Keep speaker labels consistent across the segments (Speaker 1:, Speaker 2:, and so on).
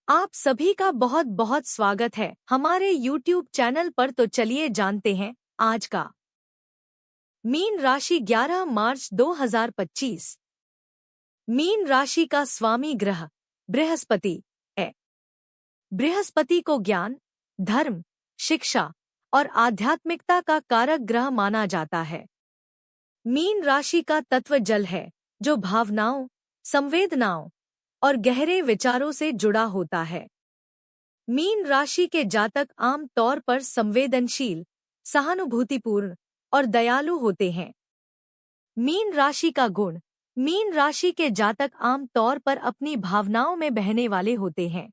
Speaker 1: आप सभी का बहुत बहुत स्वागत है हमारे YouTube चैनल पर। तो चलिए जानते हैं आज का मीन राशि 11 मार्च 2025। मीन राशि का स्वामी ग्रह बृहस्पति है। बृहस्पति को ज्ञान, धर्म, शिक्षा और आध्यात्मिकता का कारक ग्रह माना जाता है। मीन राशि का तत्व जल है, जो भावनाओं, संवेदनाओं और गहरे विचारों से जुड़ा होता है। मीन राशि के जातक आम तौर पर संवेदनशील, सहानुभूतिपूर्ण और दयालु होते हैं। मीन राशि का गुण: मीन राशि के जातक आम तौर पर अपनी भावनाओं में बहने वाले होते हैं।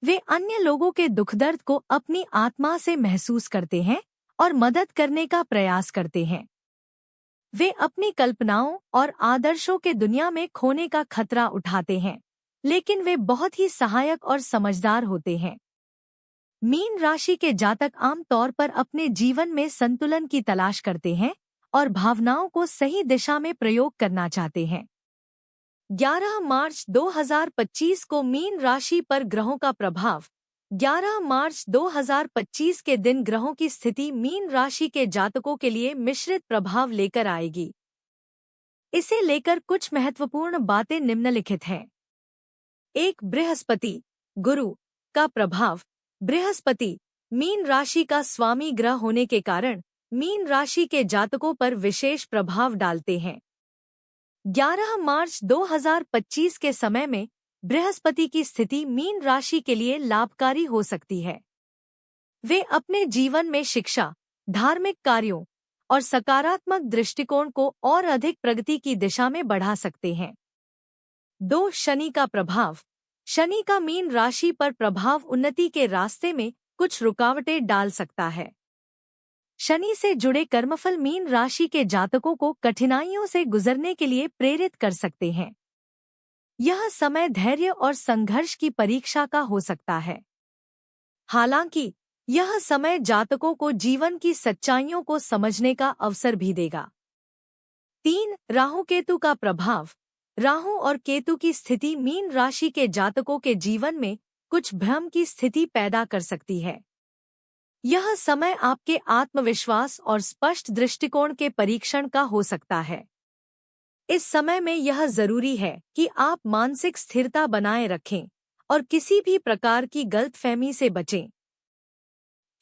Speaker 1: वे अन्य लोगों के दुख दर्द को अपनी आत्मा से महसूस करते हैं और मदद करने का प्रयास करते हैं। वे अपनी कल्पनाओं और आदर्शों के दुनिया में खोने का खतरा उठाते हैं, लेकिन वे बहुत ही सहायक और समझदार होते हैं। मीन राशि के जातक आम तौर पर अपने जीवन में संतुलन की तलाश करते हैं और भावनाओं को सही दिशा में प्रयोग करना चाहते हैं। 11 मार्च 2025 को मीन राशि पर ग्रहों का प्रभाव। 11 मार्च 2025 के दिन ग्रहों की स्थिति मीन राशि के जातकों के लिए मिश्रित प्रभाव लेकर आएगी। इसे लेकर कुछ महत्वपूर्ण बातें निम्नलिखित हैं। 1. बृहस्पति गुरु का प्रभाव। बृहस्पति मीन राशि का स्वामी ग्रह होने के कारण मीन राशि के जातकों पर विशेष प्रभाव डालते हैं। 11 मार्च 2025 के समय में बृहस्पति की स्थिति मीन राशि के लिए लाभकारी हो सकती है। वे अपने जीवन में शिक्षा, धार्मिक कार्यों और सकारात्मक दृष्टिकोण को और अधिक प्रगति की दिशा में बढ़ा सकते हैं। 2. शनि का प्रभाव। शनि का मीन राशि पर प्रभाव उन्नति के रास्ते में कुछ रुकावटें डाल सकता है। शनि से जुड़े कर्मफल मीन राशि के जातकों को कठिनाइयों से गुजरने के लिए प्रेरित कर सकते हैं। यह समय धैर्य और संघर्ष की परीक्षा का हो सकता है। हालांकि यह समय जातकों को जीवन की सच्चाइयों को समझने का अवसर भी देगा। 3. राहु केतु का प्रभाव। राहु और केतु की स्थिति मीन राशि के जातकों के जीवन में कुछ भ्रम की स्थिति पैदा कर सकती है। यह समय आपके आत्मविश्वास और स्पष्ट दृष्टिकोण के परीक्षण का हो सकता है। इस समय में यह जरूरी है कि आप मानसिक स्थिरता बनाए रखें और किसी भी प्रकार की गलतफहमी से बचें।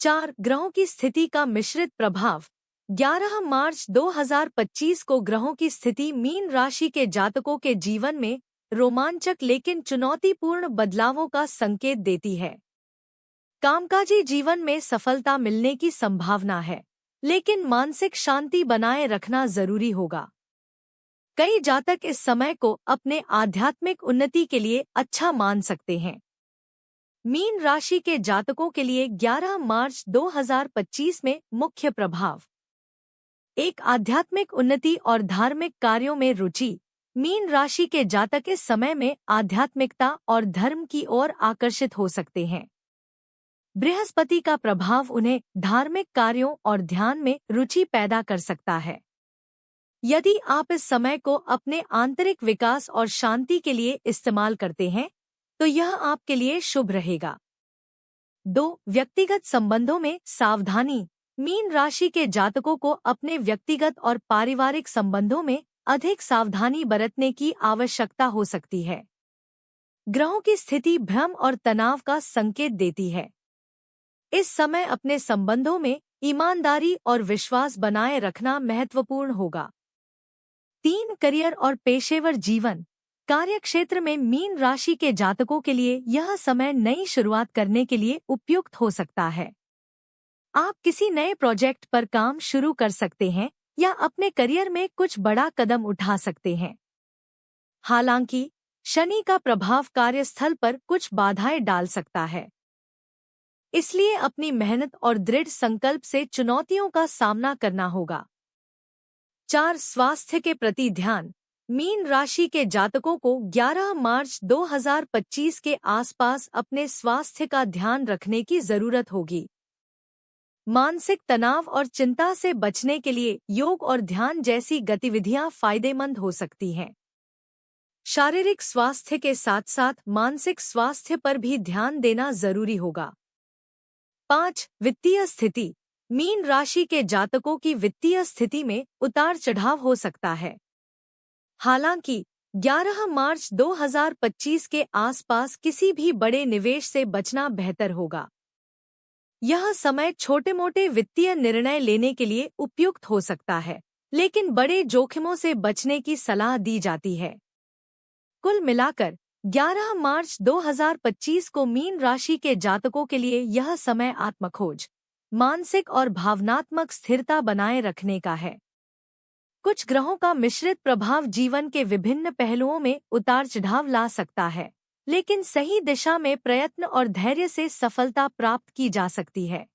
Speaker 1: 4. ग्रहों की स्थिति का मिश्रित प्रभाव। 11 मार्च 2025 को ग्रहों की स्थिति मीन राशि के जातकों के जीवन में रोमांचक लेकिन चुनौतीपूर्ण बदलावों का संकेत देती है। कामकाजी जीवन में सफलता मिलने की संभावना है, लेकिन मानसिक शांति बनाए रखना जरूरी होगा। कई जातक इस समय को अपने आध्यात्मिक उन्नति के लिए अच्छा मान सकते हैं। मीन राशि के जातकों के लिए 11 मार्च 2025 में मुख्य प्रभाव। 1. आध्यात्मिक उन्नति और धार्मिक कार्यों में रुचि। मीन राशि के जातक इस समय में आध्यात्मिकता और धर्म की ओर आकर्षित हो सकते हैं। बृहस्पति का प्रभाव उन्हें धार्मिक कार्यों और ध्यान में रुचि पैदा कर सकता है। यदि आप इस समय को अपने आंतरिक विकास और शांति के लिए इस्तेमाल करते हैं, तो यह आपके लिए शुभ रहेगा। 2. व्यक्तिगत संबंधों में सावधानी। मीन राशि के जातकों को अपने व्यक्तिगत और पारिवारिक संबंधों में अधिक सावधानी बरतने की आवश्यकता हो सकती है। ग्रहों की स्थिति भ्रम और तनाव का संकेत देती है। इस समय अपने संबंधों में ईमानदारी और विश्वास बनाए रखना महत्वपूर्ण होगा। 3. करियर और पेशेवर जीवन। कार्यक्षेत्र में मीन राशि के जातकों के लिए यह समय नई शुरुआत करने के लिए उपयुक्त हो सकता है। आप किसी नए प्रोजेक्ट पर काम शुरू कर सकते हैं या अपने करियर में कुछ बड़ा कदम उठा सकते हैं। हालांकि शनि का प्रभाव कार्यस्थल पर कुछ बाधाएं डाल सकता है, इसलिए अपनी मेहनत और दृढ़ संकल्प से चुनौतियों का सामना करना होगा। 4. स्वास्थ्य के प्रति ध्यान। मीन राशि के जातकों को 11 मार्च 2025 के आसपास अपने स्वास्थ्य का ध्यान रखने की जरूरत होगी। मानसिक तनाव और चिंता से बचने के लिए योग और ध्यान जैसी गतिविधियां फायदेमंद हो सकती हैं। शारीरिक स्वास्थ्य के साथ साथ मानसिक स्वास्थ्य पर भी ध्यान देना जरूरी होगा। 5. वित्तीय स्थिति। मीन राशि के जातकों की वित्तीय स्थिति में उतार चढ़ाव हो सकता है। हालांकि 11 मार्च 2025 के आसपास किसी भी बड़े निवेश से बचना बेहतर होगा। यह समय छोटे-मोटे वित्तीय निर्णय लेने के लिए उपयुक्त हो सकता है, लेकिन बड़े जोखिमों से बचने की सलाह दी जाती है। कुल मिलाकर 11 मार्च 2025 को मीन राशि के जातकों के लिए यह समय आत्मखोज, मानसिक और भावनात्मक स्थिरता बनाए रखने का है। कुछ ग्रहों का मिश्रित प्रभाव जीवन के विभिन्न पहलुओं में उतार चढ़ाव ला सकता है, लेकिन सही दिशा में प्रयत्न और धैर्य से सफलता प्राप्त की जा सकती है।